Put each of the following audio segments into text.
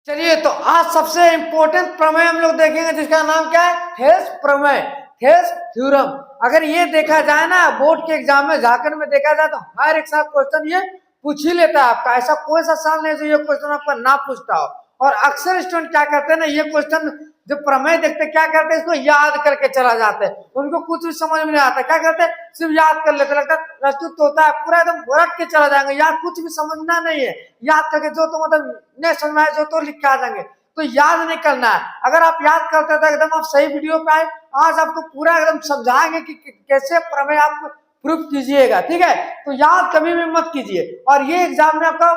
चलिए तो आज सबसे इंपॉर्टेंट प्रमेय हम लोग देखेंगे जिसका नाम क्या है, थेल्स प्रमेय, थेल्स थ्योरम। अगर ये देखा जाए ना बोर्ड के एग्जाम में झारखंड में देखा जाए तो हर एक साथ क्वेश्चन ये पूछ ही लेता है आपका। ऐसा कोई सा साल नहीं जो ये क्वेश्चन आपका ना पूछता हो। और अक्सर स्टूडेंट क्या करते हैं ना, ये क्वेश्चन जो प्रमेय देखते क्या करते हैं, इसको याद करके चला जाते हैं। उनको कुछ भी समझ में नहीं आता, क्या करते हैं सिर्फ याद कर लेते, लगता है प्रस्तुत होता है पूरा एकदम रट के चला जाएंगे, याद कुछ भी समझना नहीं है, याद करके जो तो मतलब नहीं समझ में आए जो तो लिख के आ जाएंगे। तो याद नहीं करना है। अगर आप याद करते तो एकदम आप सही वीडियो पे आए। आज आपको पूरा एकदम समझाएंगे कि कैसे प्रमेय आप प्रूफ कीजिएगा, ठीक है। तो याद कभी भी मत कीजिए। और ये एग्जाम में आपका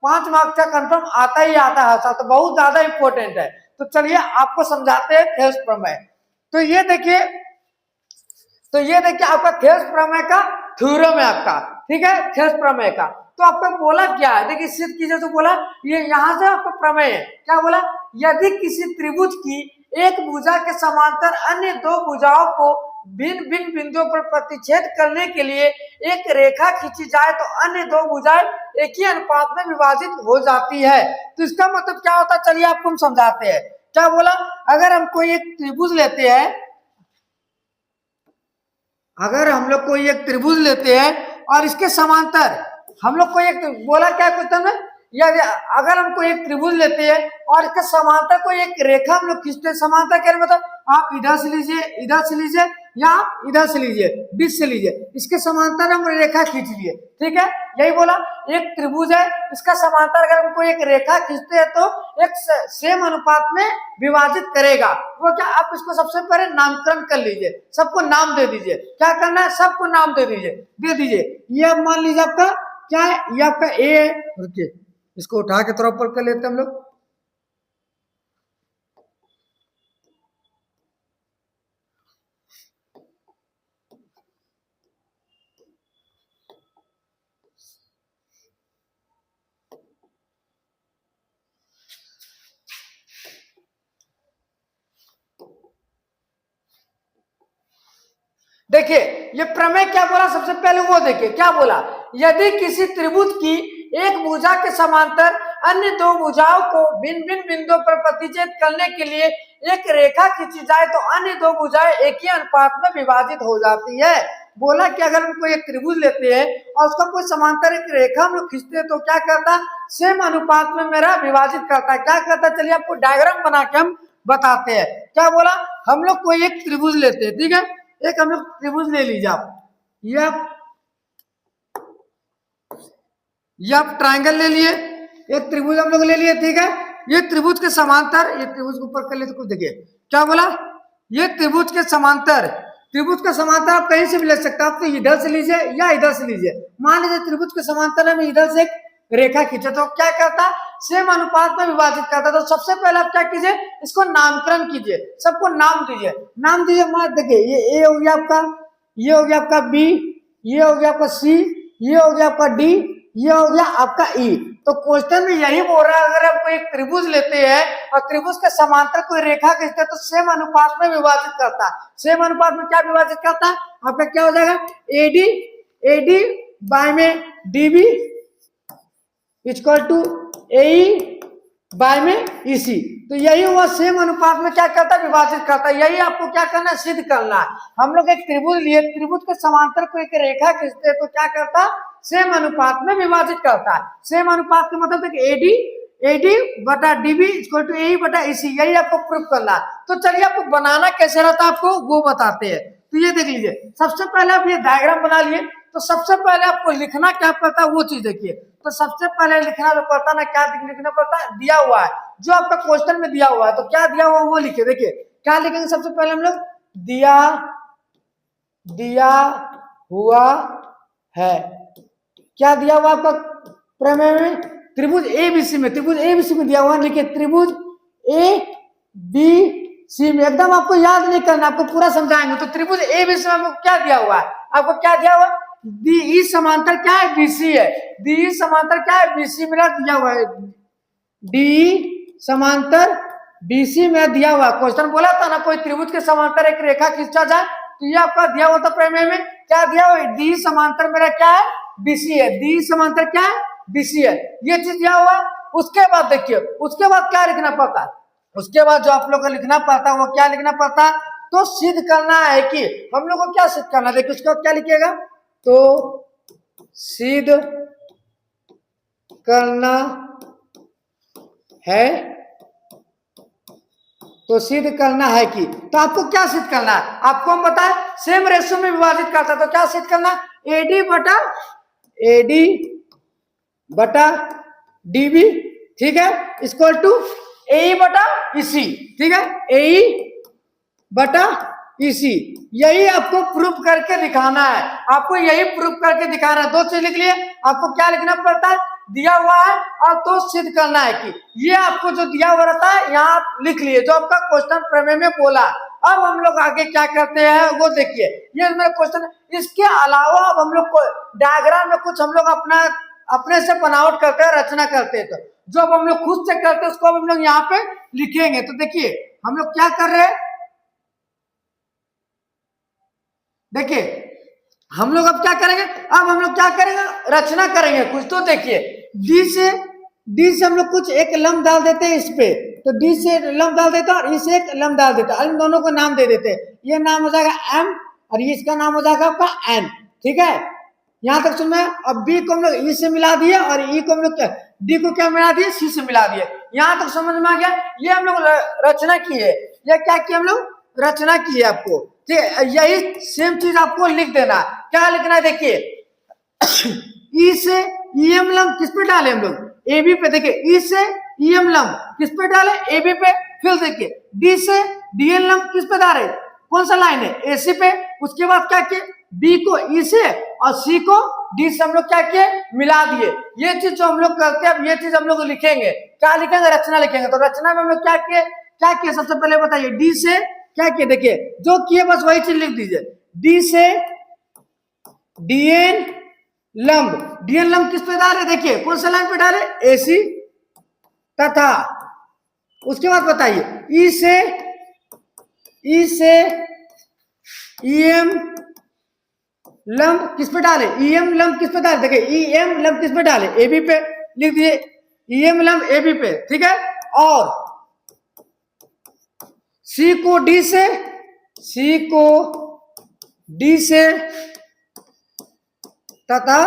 5 मार्क्स का कंफर्म आता ही आता है, तो बहुत ज्यादा इंपॉर्टेंट है। तो चलिए आपको समझाते हैं थेल्स प्रमेय। तो ये देखिए आपका थेल्स प्रमेय का थ्योरम है आपका, ठीक है, थेल्स प्रमेय का। तो आपको बोला क्या है, देखिए सिद्ध कीजिए। तो बोला ये यहाँ से आपका प्रमेय है, क्या बोला, यदि किसी त्रिभुज की एक भुजा के समांतर अन्य दो भुजाओं को भिन्न भिन्न बिंदुओं पर प्रतिच्छेद करने के लिए एक रेखा खींची जाए तो अन्य दो भुजाएं एक ही अनुपात में विभाजित हो जाती है। तो इसका मतलब क्या होता है, चलिए आपको हम समझाते हैं। क्या बोला, अगर हम कोई एक त्रिभुज लेते हैं, अगर हम लोग कोई एक त्रिभुज लेते हैं और इसके समांतर हम लोग कोई एक बोला क्या क्वेश्चन में, या अगर हम कोई एक त्रिभुज लेते हैं और इसके समांतर कोई एक रेखा हम लोग खींचते हैं, समांतर क्या मतलब आप इधर से लीजिए, इधर से लीजिए, या आप इधर से लीजिए, बीच से लीजिए, इसके समांतर हम रेखा खींच लिए, ठीक है। यही बोला, एक त्रिभुज है, इसका समांतर अगर हम कोई एक रेखा खींचते हैं तो एक सेम अनुपात में विभाजित करेगा। वो क्या, आप इसको सबसे पहले नामकरण कर लीजिए, सबको नाम दे दीजिए। क्या करना है, सबको नाम दे दीजिए। ये मान लीजिए आपका क्या है, ये आपका ए है, रुकिए इसको उठा के थोड़ा ऊपर कर लेते हैं हम लोग। देखिए ये प्रमेय क्या बोला, सबसे पहले वो देखिए क्या बोला, यदि किसी त्रिभुज की एक भुजा के समांतर अन्य दो भुजाओं को भिन्न भिन्न बिंदुओं पर प्रतिच्छेद करने के लिए एक रेखा खींची जाए तो अन्य दो भुजाएं एक ही अनुपात में विभाजित हो जाती है। बोला कि अगर हम कोई एक त्रिभुज लेते हैं और उसका कोई समांतर एक रेखा हम लोग खींचते हैं तो क्या करता, सेम अनुपात में मेरा विभाजित करता है। क्या करता, चलिए आपको डायग्राम बना के हम बताते हैं। क्या बोला, हम लोग कोई एक त्रिभुज लेते हैं, ठीक है, एक हम लोग त्रिभुज ले लीजिए आप, ये आप ट्रायंगल ले लिए, एक त्रिभुज हम लोग ले लिए, ठीक है। ये त्रिभुज के समांतर, ये त्रिभुज के ऊपर कर ले तो कुछ देखिए क्या बोला, ये त्रिभुज के समांतर, त्रिभुज का समांतर आप कहीं से भी ले सकते हैं, आप तो इधर से लीजिए या इधर से लीजिए। मान लीजिए त्रिभुज के समांतर हम इधर से एक रेखा खींचे तो क्या करता, सेम अनुपात में विभाजित करता। तो सबसे पहले आप क्या कीजिए, इसको नामकरण कीजिए, सबको नाम दीजिए। नाम दीजिए, मान देखिए ये ए हो गया आपका, ये हो गया आपका बी, ये हो गया आपका सी, ये हो गया आपका डी, ये हो गया आपका ई। तो क्वेश्चन में यही बोल रहा है, अगर आप कोई त्रिभुज लेते हैं और त्रिभुज के समांतर कोई रेखा खींचते हैं तो सेम अनुपात में विभाजित करता है। सेम अनुपात में क्या विभाजित करता है, आपका क्या हो जाएगा, एडी बाय में DB equal to A by में ईसी। तो यही हुआ, सेम अनुपात में क्या करता है, विभाजित करता है। यही आपको क्या करना है, सिद्ध करना है। हम लोग एक त्रिभुज लिए, त्रिभुज के समांतर को एक रेखा खींचते हैं तो क्या करता, सेम अनुपात में विभाजित करता है। सेम अनुपात के मतलब एडी बटा डीबी इक्वल टू ए बटा ईसी, यही आपको प्रूफ करना है। तो चलिए आपको बनाना कैसे रहता है आपको वो बताते हैं। तो ये देख लीजिए, सबसे पहले आप ये डायग्राम बना लिए। तो सबसे पहले आपको लिखना क्या पड़ता है वो चीज देखिए। तो सबसे पहले लिखना जो पड़ता है ना, क्या लिखना पड़ता है, दिया हुआ है जो आपका क्वेश्चन में दिया हुआ है। तो क्या दिया हुआ वो लिखे, देखिए क्या लिखेंगे, सबसे पहले हम लोग दिया हुआ है, क्या दिया हुआ आपका प्रमेय में, त्रिभुज एबीसी में, त्रिभुज एबीसी में दिया हुआ, लिखिए त्रिभुज ए बी सी में। एकदम आपको याद नहीं करना, आपको पूरा समझाएंगे। तो त्रिभुज एबीसी में आपको क्या दिया हुआ है, आपको क्या दिया हुआ, डी समांतर क्या है, बीसी है, डी समांतर क्या है, बीसी मेरा दिया हुआ है, डी समांतर बीसी में दिया हुआ। क्वेश्चन बोला था ना, कोई त्रिभुज के समांतर एक रेखा खींचा जाए तो ये आपका दिया हुआ था प्रमेय में, क्या दिया हुआ है, डी समांतर मेरा क्या है, बीसी है, डी समांतर क्या है, बीसी है, ये चीज दिया हुआ। उसके बाद देखिए, उसके बाद क्या लिखना पड़ता है, उसके बाद जो आप लोग को लिखना पड़ता है वो क्या लिखना पड़ता है, तो सिद्ध करना है कि हम लोग को क्या सिद्ध करना है। देखिए उसके बाद क्या लिखिएगा, तो सिद्ध करना है, तो सिद्ध करना है कि, तो आपको क्या सिद्ध करना है, आपको हम बताएं सेम रेशियो में विभाजित करता है, तो क्या सिद्ध करना है, एडी बटा डीबी, ठीक है, इक्वल टू ए बटा इसी, ठीक है, ए बटा इसी। यही आपको प्रूफ करके दिखाना है, आपको यही प्रूफ करके दिखाना है। दो चीज लिख लिए, आपको क्या लिखना पड़ता है, दिया हुआ है और तो सिद्ध करना है कि, ये आपको जो दिया हुआ रहता है यहाँ आप लिख लिए, जो आपका क्वेश्चन प्रमेय में बोला। अब हम लोग आगे क्या करते हैं वो देखिए, ये मेरा क्वेश्चन। इसके अलावा अब हम लोग को डायग्राम में कुछ हम लोग अपने से बनावट करते हैं, रचना करते हैं, तो जो अब हम लोग खुद से करते हैं उसको अब हम लोग यहाँ पे लिखेंगे। तो देखिए हम लोग क्या कर रहे हैं, देखिए हम लोग अब क्या करेंगे, अब हम लोग क्या करेंगे, रचना करेंगे कुछ। तो देखिए डी से हम लोग कुछ एक लम्ब डाल देते हैं इस पे, तो डी से लम्ब डाल देते हैं और इसे एक लम्ब डाल देते हैं, इन दोनों को नाम दे देते हैं। ये नाम हो जाएगा एम और ये इसका नाम हो जाएगा आपका एन, ठीक है, यहां तक सुन में। अब बी को हम लोग ई से मिला दिए और ई को हम लोग क्या, डी को क्या मिला दिए, सी से मिला दिए। यहां तक समझ में आ गया, ये हम लोग रचना की है, ये क्या किया हम लोग, रचना की है आपको, ठीक है। यही सेम चीज आपको लिख देना, क्या लिखना है, देखिए ई से ईएम लम्ब किस पे डाले हम लोग, ए बी पे। देखिए ई से ईएम लम्ब किस पे डाले, ए बी पे। फिर देखिए डी से डीएन लम्ब किस पे डाले, कौन सा लाइन है, एसी पे। उसके बाद क्या किए, बी को ई से और सी को डी से हम लोग क्या किए, मिला दिए। ये चीज जो हम लोग करते हैं, अब ये चीज हम लोग लिखेंगे, क्या लिखेंगे, रचना लिखेंगे। तो रचना में हम लोग क्या किए, सबसे पहले बताइए, डी से क्या किए, देखिए जो किए बस वही चीज लिख दीजिए। डी से डीएन लंब किस पे डाले, देखिए कौन सा लाइन पे डाले, एसी तथा। उसके बाद बताइए ई से ईएम लंब किस पे डाले, ईएम लंब किस पे डाले, देखिए ईएम लंब किस पे डाले, एबी पे लिख दिए, ईएम लंब एबी पे, ठीक है। और सी को डी से तथा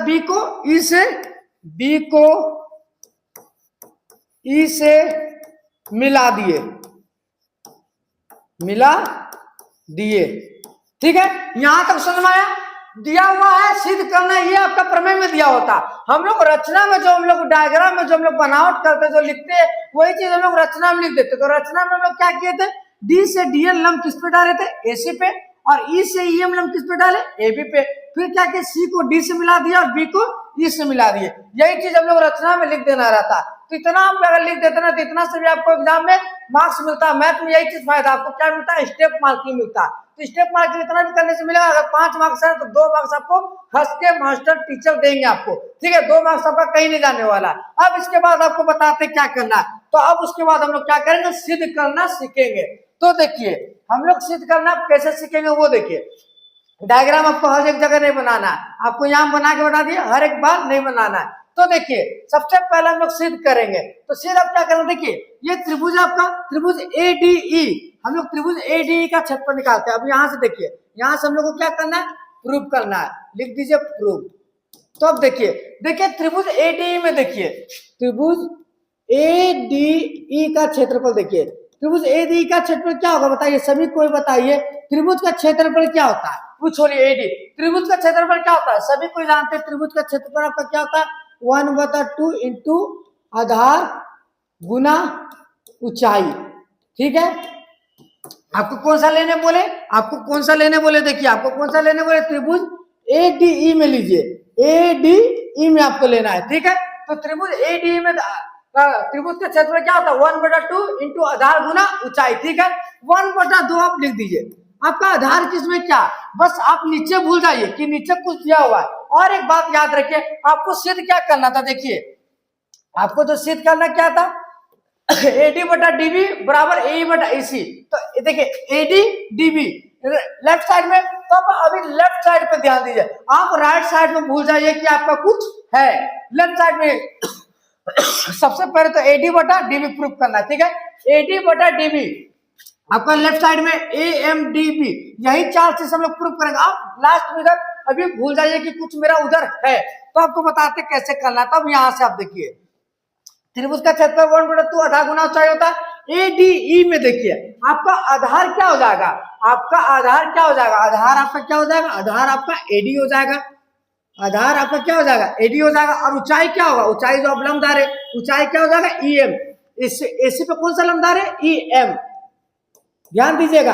बी को ई से मिला दिए, ठीक है। यहां तक समझ में आया, दिया हुआ है, सिद्ध करना, ये आपका प्रमेय में दिया होता। हम लोग रचना में जो हम लोग डायग्राम में जो हम लोग बनावट करते, जो लिखते हैं, वही चीज हम लोग रचना में लिख देते। तो रचना में हम लोग क्या किए थे, डी से डीएन लंब किस पे डाले थे, एसी पे, और ई से ईएम लंब किस पे डाले, एबी पे। फिर क्या किया, सी को डी से मिला दिया और बी को ई से मिला दिए। यही चीज हम लोग रचना में लिख देना रहता। तो इतना आप अगर लिख देते ना, तो इतना से भी आपको एग्जाम में मार्क्स मिलता है। मैथ में यही चीज फायदा, आपको क्या मिलता है, स्टेप मार्किंग मिलता है। तो स्टेप मार्किंग इतना भी करने से मिलेगा, अगर 5 मार्क्स है तो 2 मार्क्स आपको हंस के मास्टर टीचर देंगे आपको, ठीक है। 2 मार्क्स आपका कहीं नहीं जाने वाला। अब इसके बाद आपको बताते क्या करना है। तो अब उसके बाद हम लोग क्या करेंगे, सिद्ध करना सीखेंगे। तो देखिए हम लोग सिद्ध करना कैसे सीखेंगे वो देखिए। डायग्राम आपको हर एक जगह नहीं बनाना है, आपको यहाँ बना के बता दिया, हर एक बार नहीं बनाना है। तो देखिए सबसे पहले हम लोग सिद्ध करेंगे। तो सिद्ध आप क्या करें, देखिए ये त्रिभुज आपका, त्रिभुज एडीई, हम लोग त्रिभुज एडीई का क्षेत्रफल निकालते हैं। अब यहाँ से देखिए, यहाँ से हम लोग को क्या करना है, प्रूफ करना है, लिख दीजिए प्रूफ। तो अब देखिए त्रिभुज एडीई में, देखिए त्रिभुज एडीई का क्षेत्रफल, देखिए त्रिभुज एडीई का क्षेत्रफल क्या होगा बताइए, सभी कोई बताइए, त्रिभुज का क्षेत्रफल क्या होता है, वो छोड़िए एडी, त्रिभुज का क्षेत्रफल क्या होता है, सभी कोई जानते हैं। त्रिभुज का क्षेत्रफल आपका क्या होता है, 1/2 इंटू आधार गुना ऊंचाई, ठीक है। आपको कौन सा लेने बोले, देखिए आपको कौन सा लेने बोले, त्रिभुज एडीई में लीजिए, एडीई में आपको लेना है, ठीक है। तो त्रिभुज एडीई में त्रिभुज का क्षेत्रफल क्या होता है, 1/2 इंटू आधार गुना ऊंचाई, ठीक है। 1/2 आप लिख दीजिए। आपका आधार किसमें क्या, बस आप नीचे भूल जाइए कि नीचे कुछ दिया हुआ है। और एक बात याद रखिए, आपको सिद्ध क्या करना था, देखिए आपको जो सिद्ध करना क्या था, एडी बटा डीबी बराबर ए बटा एसी। तो देखिए एडी डीबी लेफ्ट साइड में, तो तो आप अभी लेफ्ट साइड पे ध्यान दीजिए, आप राइट साइड में भूल जाइए कि आपका कुछ है। लेफ्ट साइड में सबसे पहले तो एडी बटा डीबी प्रूफ करना है, ठीक है। एडी बटा डीबी आपका लेफ्ट साइड में AMDB, यही 4 चीज हम लोग प्रूफ करेंगे। आप लास्ट में इधर अभी भूल जाइए कि कुछ मेरा उधर है, तो आपको बताते कैसे करना है। तब यहां से आप देखिए, त्रिभुज का क्षेत्रफल 1/2 आधा गुना ऊंचाई होता है। ADE में देखिए आपका आधार क्या हो जाएगा, आपका आधार क्या हो जाएगा, आधार आपका क्या हो जाएगा, आधार आपका AD हो जाएगा, आधार आपका क्या हो जाएगा, AD हो जाएगा। और ऊंचाई क्या होगा, ऊंचाई जो आप लंबदार है, ऊंचाई क्या हो जाएगा, EM। AC पे कौन सा लंबदार है, EM। ध्यान दीजिएगा,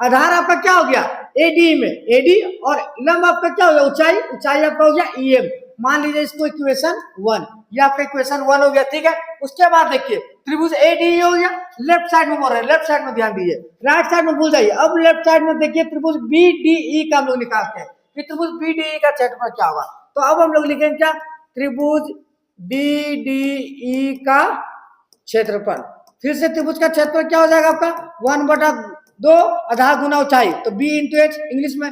आधार आपका क्या हो गया, AD में, AD, और लंब आपका क्या हो गया, ऊंचाई, ऊंचाई आपका हो गया EM। मान लीजिए इसको इक्वेशन 1, ये आपका इक्वेशन 1 हो गया, ठीक है। उसके बाद देखिए त्रिभुज ADE हो गया, लेफ्ट साइड में बोल रहे हैं, लेफ्ट साइड में ध्यान दीजिए, राइट साइड में भूल जाइए। अब लेफ्ट साइड में देखिए त्रिभुज BDE का हम लोग निकालते हैं कि त्रिभुज BDE का क्षेत्रफल क्या होगा। तो अब हम लोग लिखेंगे क्या, त्रिभुज BDE का क्षेत्रफल। फिर से त्रिभुज का क्षेत्रफल क्या हो जाएगा आपका, 1/2 आधा गुना ऊंचाई, तो B इंटू H, इंग्लिश में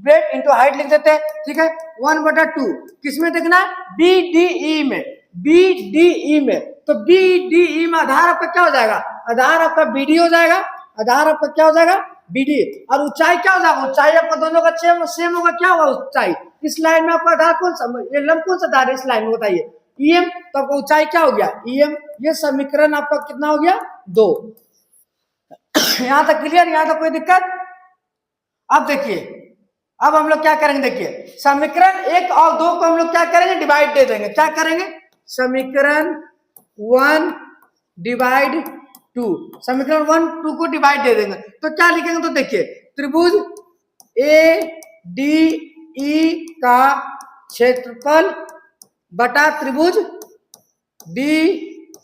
ब्रेड इंटू हाइट लिख देते हैं, ठीक है। 1/2 किसमें देखना है, BDE में, BDE में। तो BDE में आधार आपका क्या हो जाएगा, आधार आपका BD हो जाएगा, आधार आपका क्या हो जाएगा, BD। और ऊंचाई क्या हो जाएगा, ऊंचाई आपका दोनों का सेम होगा, क्या होगा ऊंचाई, इस लाइन में आपका आधार कौन सा, ये लंब कौन सा आधार है इस लाइन में, बताइए, EM। तो आपका ऊंचाई क्या हो गया, EM। ये समीकरण आपका कितना हो गया, 2। यहां तक क्लियर, यहां तक कोई दिक्कत। अब देखिए, अब हम लोग क्या करेंगे, देखिए समीकरण 1 और 2 को हम लोग क्या करेंगे, डिवाइड दे देंगे। क्या करेंगे, समीकरण 1 डिवाइड 2, समीकरण 1 2 को डिवाइड दे देंगे। तो क्या लिखेंगे, तो देखिए त्रिभुज ADE का क्षेत्रफल बटा त्रिभुज BDE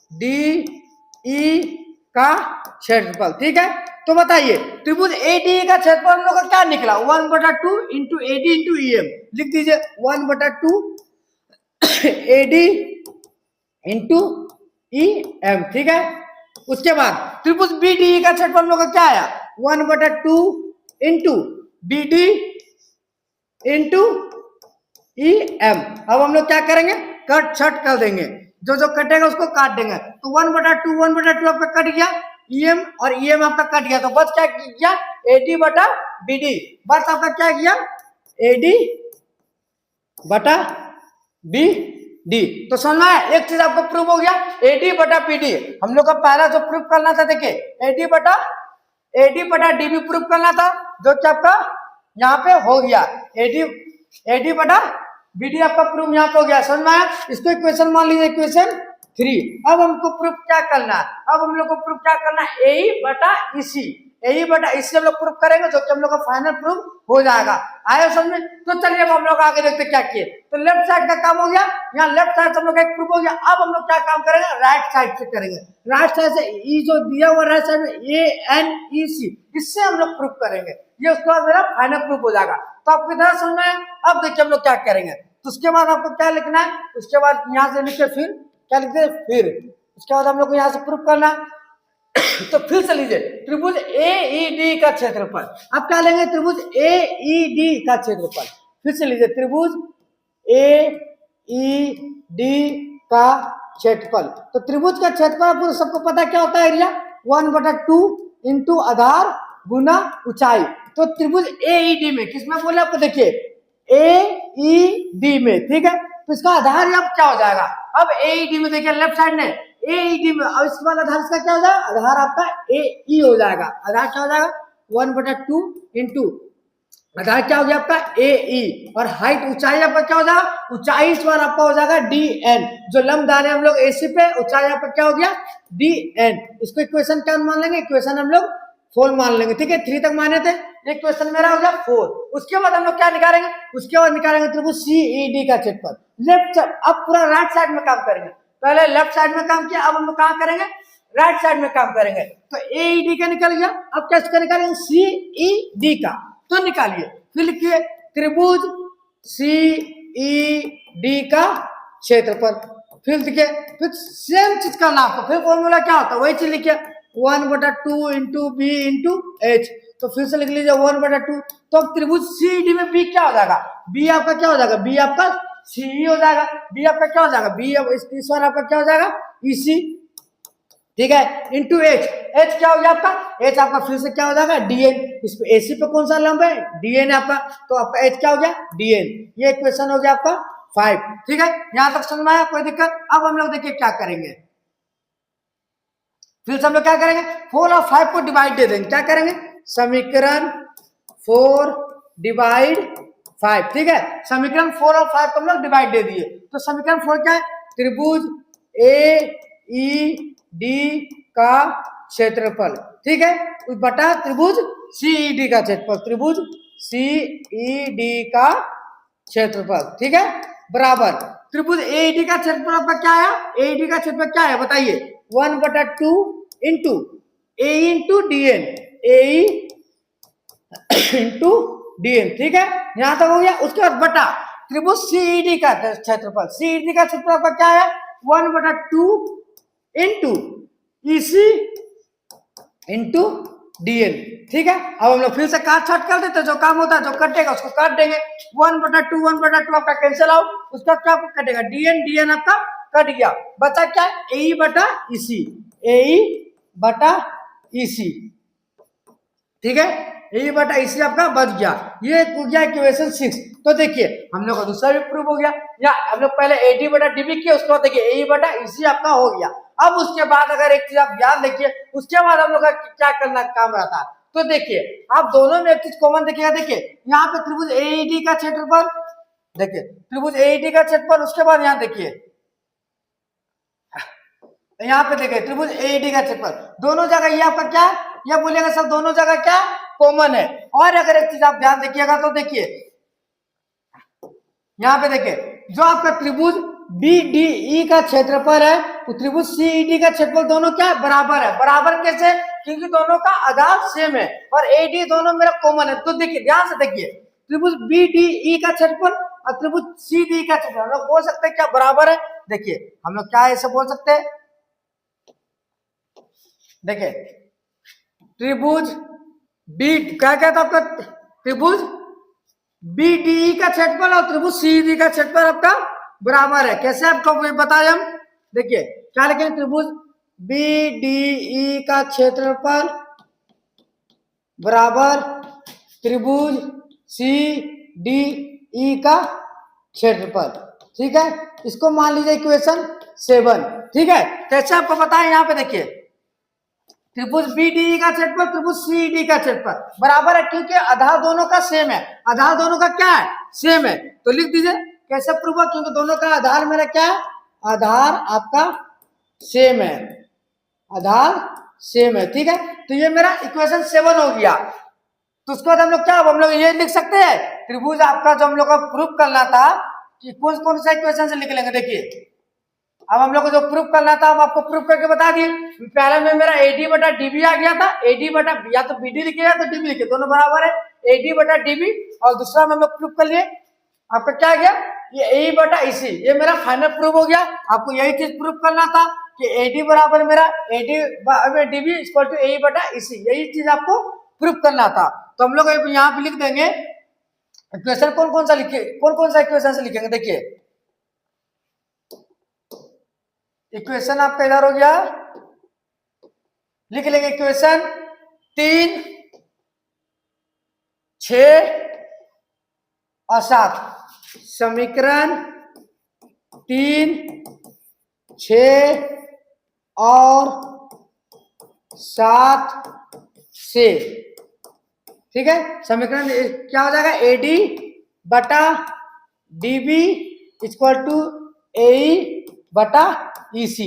का क्षेत्रफल, ठीक है। तो बताइए त्रिभुज ADE का क्षेत्रफल हम लोग का क्या निकला, 1/2 इंटू AD इंटू EM। लिख दीजिए 1/2 AD इंटू EM, ठीक है। उसके बाद त्रिभुज BDE का क्षेत्रफल हम लोग का क्या आया, 1/2 इंटू BD इंटू EM। अब हम लोग क्या करेंगे, कट छट कर देंगे, जो जो कटेगा उसको काट देंगे। तो 1/2 आपका कट गया, EM और EM आपका कट गया, तो बस क्या किया, AD बटा BD, बस आपका क्या किया, AD बटा BD। तो समझना है, एक चीज आपको प्रूफ हो गया, AD बटा BD। हम लोग का पहला जो प्रूफ करना था, देखिए AD बटा DB प्रूफ करना था, जो कि आपका यहाँ पे हो गया, AD बटा BD आपका प्रूफ यहाँ पे हो गया, समझ में आया। इसको इक्वेशन मान लीजिए, इक्वेशन 3। अब हमको प्रूफ क्या करना है, अब हम लोग को प्रूफ क्या करना है, AE बटा EC हम लोग प्रूफ करेंगे, जो कि हम लोग का फाइनल प्रूफ हो जाएगा। आया समझ में। तो चलिए अब हम लोग आगे देखते क्या किए। तो लेफ्ट साइड का काम हो गया, यहाँ लेफ्ट साइड से हम लोग का एक प्रूफ हो गया। अब हम लोग क्या काम करेंगे, राइट साइड से करेंगे। राइट साइड से E जो दिया हुआ राइट साइड में ANEC, इससे हम लोग प्रूफ करेंगे, ये उसके बाद मेरा फाइनल प्रूफ हो जाएगा। तो आपको इधर समझना है। अब देखिए हम लोग क्या करेंगे, तो उसके बाद आपको क्या लिखना है, उसके बाद यहाँ से लिखे, फिर क्या लिखते, फिर उसके बाद हम लोग को यहाँ से प्रूफ करना। तो फिर से लीजिए त्रिभुज AED का क्षेत्रफल, आप क्या लेंगे, त्रिभुज AED का क्षेत्रफल। फिर से लीजिए त्रिभुज AED का क्षेत्रफल। तो त्रिभुज का क्षेत्रफल सबको पता क्या होता है, एरिया 1/2 इंटू आधार गुना ऊंचाई। तो त्रिभुज AED में किसमें बोले आपको, देखिए AED में, ठीक है। तो इसका आधार अब क्या हो जाएगा, अब AED में देखिए लेफ्ट साइड में AED में, अब इसके बाद आधार इसका क्या हो जाएगा, आधार आपका AE हो जाएगा। आधार क्या हो जाएगा, 1/2 इंटू आधार क्या हो गया आपका AE, और हाइट ऊंचाई आपका क्या हो जाएगा, ऊंचाई इस बार आपका हो जाएगा DN। जो लंब दाने हम लोग AC पे, ऊंचाई आपका क्या हो गया DN। इसको इक्वेशन क्या मान लेंगे, इक्वेशन हम लोग 4 मान लेंगे, ठीक है। 3 तक माने थे, एक क्वेश्चन मेरा हो गया 4। उसके बाद हम लोग क्या निकालेंगे, उसके बाद निकालेंगे त्रिभुज CED का क्षेत्रफल। लेफ्ट साइड, अब पूरा राइट साइड में काम करेंगे। पहले लेफ्ट साइड में काम किया, अब हम लोग कहाँ करेंगे, राइट साइड में काम करेंगे। तो AED का निकल गया, अब क्या इसका निकालेंगे, CED का। तो निकालिए, फिर लिखिए त्रिभुज CED का क्षेत्रफल। फिर देखिए, फिर सेम चीज करना आपको, फिर फॉर्मूला क्या होता है, वही चीज लिखिए 1/2 इंटू B इंटू H। तो फिर से लिख लीजिए 1/2। तो अब त्रिभुज सीईडी में बी क्या हो जाएगा, बी आपका क्या हो जाएगा, बी आपका सीई हो जाएगा, बी आपका क्या हो जाएगा, बी इस बार आपका क्या हो जाएगा ईसी, ठीक है, इंटू एच, एच क्या हो गया आपका, एच आपका फिर से क्या हो जाएगा डीएन, इस पे एसी पे कौन सा लंब है, डीएन है आपका, तो आपका एच क्या हो गया डीएन। ये इक्वेशन हो गया आपका 5, ठीक है, यहां तक समझ में आया, कोई दिक्कत। अब हम लोग देखिए क्या करेंगे, फिर से हम लोग क्या करेंगे 4 और 5 को डिवाइड दे देंगे, क्या करेंगे समीकरण 4 डिवाइड 5, ठीक है, समीकरण 4 और 5 को हम लोग डिवाइड दे दिए, तो समीकरण 4 क्या है, त्रिभुज ए ई डी का क्षेत्रफल, ठीक है, उस बटा त्रिभुज सीईडी का क्षेत्रफल, त्रिभुज सीईडी का क्षेत्रफल, ठीक है, बराबर त्रिभुज एईडी का क्षेत्रफल आपका क्या है, एईडी का क्षेत्रफल क्या है बताइए, 1/2 इंटू ए इंटू डीएन, ए इंटू डीएन, ठीक है, यहां तक हो गया। उसके बाद बटा त्रिभुज सीईडी का क्षेत्रफल, सीईडी का क्षेत्रफल आपका क्या है 1/2 इंटू ईसी इंटू डीएन, ठीक है। अब हम लोग फिर से काट छाट कर देते, जो काम होता है जो कटेगा उसको काट देंगे, 1/2 आपका कैंसिल आउट, उसका क्या कटेगा डीएन, डीएन आपका कट गया, बचा क्या ए बटा ईसी, ए बटा ईसी, ठीक है, ए बटा ईसी आपका बच गया, ये हो गया इक्वेशन 6। तो देखिए हम लोग का दूसरा भी प्रूफ हो गया, या हम लोग पहले एडी बटा डीबी किया, उसके बाद देखिए ए बटा ईसी आपका हो गया। अब उसके बाद अगर एक चीज आप ध्यान देखिए, उसके बाद हम लोग का क्या करना काम रहता है, तो देखिए आप दोनों में एक चीज कॉमन देखिएगा, देखिए यहाँ पे त्रिभुज एईडी का क्षेत्रफल, देखिए त्रिभुज एईडी का क्षेत्रफल, उसके बाद यहाँ देखिए यहाँ पे देखिए त्रिभुज एईडी का क्षेत्रफल, दोनों जगह ये आपका क्या है, ये बोलिएगा सब दोनों जगह क्या कॉमन है। और अगर एक चीज आप ध्यान देखिएगा तो देखिए यहाँ पे देखिए जो आपका त्रिभुज बीडीई का क्षेत्रफल है, तो त्रिभुज सीईडी का क्षेत्रफल दोनों क्या बराबर है, बराबर कैसे, क्योंकि दोनों का आधार सेम है और एडी दोनों मेरा कॉमन है। तो देखिए ध्यान से देखिए त्रिभुज बीडीई का क्षेत्रफल और त्रिभुज सीडी का क्षेत्रफल हम लोग बोल सकते हैं क्या बराबर है, देखिए हम लोग क्या ऐसे बोल सकते हैं, देखिए त्रिभुज बी क्या कहता है आपका, त्रिभुज बीडीई का क्षेत्रफल और त्रिभुज सीडी का क्षेत्रफल आपका बराबर है, कैसे आपको बताएं हम, देखिए क्या लिखेंगे, त्रिभुज बीडीई का क्षेत्रफल बराबर त्रिभुज सीडीई का क्षेत्रफल, ठीक है, इसको मान लीजिए इक्वेशन 7, ठीक है। कैसे आपको बताएं, यहाँ पे देखिए त्रिभुज बीडीई का क्षेत्रफल त्रिभुज सीडी का क्षेत्रफल बराबर है, क्योंकि आधार दोनों का सेम है, आधार दोनों का क्या है सेम है, तो लिख दीजिए कैसे प्रूफ है, क्योंकि दोनों का आधार मेरा क्या है, आधार आपका सेम है, आधार सेम है, ठीक है। तो ये मेरा इक्वेशन 7 हो गया। तो उसके बाद हम लोग क्या, हम लोग ये लिख सकते हैं त्रिभुज आपका जो हम लोग को प्रूफ करना था कि कौन कौन सा इक्वेशन से लिख लेंगे, देखिए अब हम लोग को जो प्रूफ करना था हम आपको प्रूफ करके बता दिए। पहले में मेरा एडी बटा डीबी आ गया था, एडी बटा या तो बीडी लिखे या तो डीबी लिखे, दोनों बराबर है, एडी बटा डीबी, और दूसरा में हम लोग प्रूफ कर लिए आपका क्या गया ये ए बटा ईसी, ये मेरा फाइनल प्रूफ हो गया। आपको यही चीज प्रूफ करना था कि एडी बराबर मेरा एडी डीबी इक्वल टू ए बटा ईसी, यही चीज आपको प्रूफ करना था। तो हम लोग यहाँ पे लिख देंगे इक्वेशन कौन कौन सा लिखे, कौन कौन सा इक्वेशन से लिखेंगे, देखिए इक्वेशन आपका इधर हो गया, लिख लेंगे इक्वेशन 3, 6 और 7, समीकरण 3, 6 और 7 से, ठीक है, समीकरण क्या हो जाएगा, एडी बटा डीबी इक्वल टू ए बटा ईसी,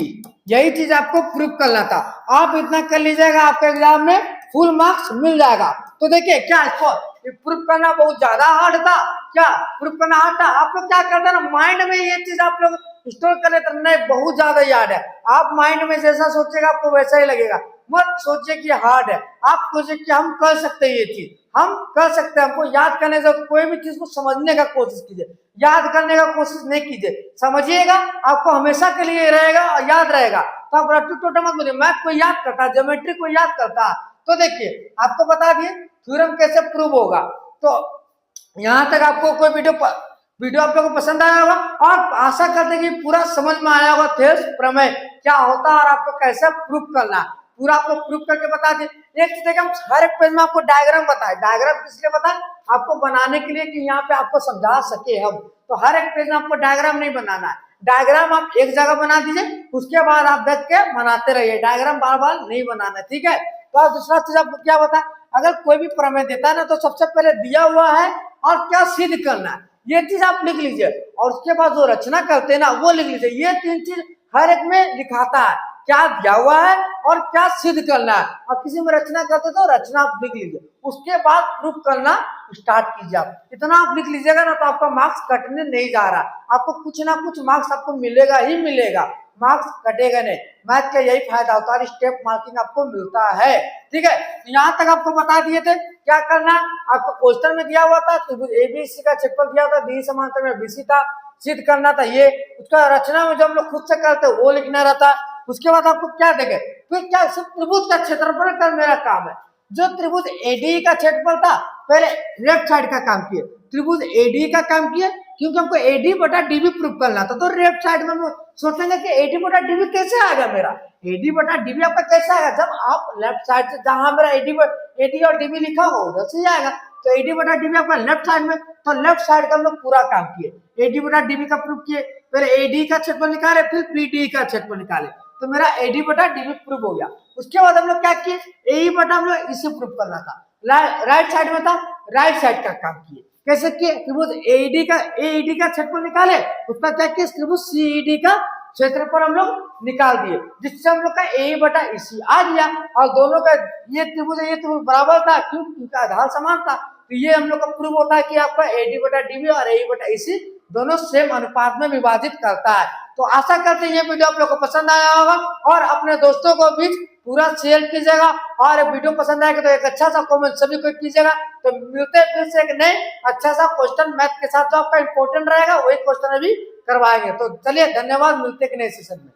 यही चीज आपको प्रूफ करना था। आप इतना कर लीजिएगा, आपके एग्जाम में फुल मार्क्स मिल जाएगा। तो देखिए क्या इसको प्रूफ करना बहुत ज्यादा हार्ड था, क्या प्रूफ करना हार्ड था, आप लोग क्या करते हैं ना माइंड में ये चीज आप लोग स्टोर कर लेते, नहीं बहुत ज्यादा याद है, आप माइंड में जैसा सोचेगा आपको वैसा ही लगेगा, मत सोचिए कि हार्ड है, आप सोचिए कि हम कर सकते हैं, ये चीज हम कर सकते हैं। हमको याद करने से कोई भी चीज को समझने का कोशिश कीजिए, याद करने का कोशिश नहीं कीजिए, समझिएगा आपको हमेशा के लिए रहेगा और याद रहेगा। तो आप रट्टू टोटा मत बोलिए, मैथ को याद करता है, ज्योमेट्री को याद करता है, तो देखिए आपको बता दिए थ्योरम कैसे प्रूव होगा। तो यहाँ तक आपको कोई वीडियो आप लोगों को पसंद आया होगा और आशा करते हैं कि पूरा समझ में आया होगा थेल्स प्रमेय क्या होता है और आपको कैसे प्रूफ करना है, पूरा आपको प्रूफ करके बता दें। एक चीज हम हर एक पेज में आपको डायग्राम बताए, डायग्राम किस लिए बताए, आपको बनाने के लिए कि यहाँ पे आपको समझा सके हम। तो हर एक पेज में आपको डायग्राम नहीं बनाना है, डायग्राम आप एक जगह बना दीजिए, उसके बाद आप देख के बनाते रहिए, डायग्राम बार बार नहीं बनाना, ठीक है। तो आप दूसरा चीज आपको क्या बताए, अगर कोई भी प्रमेय देता है ना तो सबसे पहले दिया हुआ है और क्या सिद्ध करना है ये चीज आप लिख लीजिए, और उसके बाद जो रचना करते हैं ना वो लिख लीजिए। ये तीन चीज हर एक में लिखाता है, क्या दिया हुआ है और क्या सिद्ध करना है, और किसी में रचना करते तो रचना आप लिख लीजिए, उसके बाद प्रूफ करना स्टार्ट कीजिए। आप इतना आप लिख लीजिएगा ना तो आपका मार्क्स कटने नहीं जा रहा, आपको कुछ ना कुछ मार्क्स आपको मिलेगा ही मिलेगा, मार्क्स कटेगा नहीं। मैथ का यही फायदा होता है, स्टेप मार्किंग आपको मिलता है, ठीक है। यहाँ तक आपको बता दिए थे क्या करना, आपको क्वेश्चन में दिया हुआ था त्रिभुज एबीसी का क्षेत्रफल दिया था, डी समांतर में बीसी था, सिद्ध करना था ये, उसका रचना में जो हम लोग खुद से करते वो लिखना रहता। उसके बाद आपको क्या देखे, फिर क्या सिर्फ त्रिभुज का क्षेत्रफल का मेरा काम है। जो त्रिभुज एडी का क्षेत्रफल था पहले लेफ्ट साइड का काम किए, त्रिभुज एडी का काम किए क्योंकि हमको एडी बटा डीबी प्रूफ करना था। तो लेफ्ट साइड में हम सोचेंगे कि एडी बटा डीबी कैसे आएगा, मेरा एडी बटा डीबी आपका कैसे आएगा, जब आप लेफ्ट साइड से जहां मेरा एडी और डीबी लिखा हो उधर से आएगा। तो एडी बटा डीबी आपका लेफ्ट साइड में, तो लेफ्ट साइड का हम लोग पूरा काम किए, एडी बटा डीबी का प्रूफ किए, फिर एडी का क्षेत्रफल निकाले, फिर पीडी का क्षेत्रफल निकाले, तो मेरा एडी बटा डीबी प्रूफ हो गया। उसके बाद हम लोग क्या किए, ए बटा हम लोग इसे प्रूफ करना था, राइट साइड में था, राइट साइड का काम किए। कैसे किए, त्रिभुज एडी का क्षेत्रफल निकाले, उसका क्या किया, त्रिभुज सीईडी का क्षेत्रफल हम लोग निकाल दिए, जिससे हम लोग का ए बटा इसी आ गया, और दोनों का ये त्रिभुज बराबर था क्योंकि इनका आधार समान था। तो ये हम लोग का प्रूव होता है कि आपका एडी बटा डीबी और ए बटा इसी दोनों सेम अनुपात में विभाजित करता है। तो आशा करते हैं ये वीडियो आप लोग को पसंद आया होगा और अपने दोस्तों को भी पूरा शेयर कीजिएगा, और वीडियो पसंद आएगा तो एक अच्छा सा कमेंट सभी को कीजिएगा। तो मिलते हैं फिर से एक नए अच्छा सा क्वेश्चन मैथ के साथ, जो आपका इंपॉर्टेंट रहेगा वही क्वेश्चन अभी करवाएंगे। तो चलिए धन्यवाद, मिलते हैं नए सेशन में।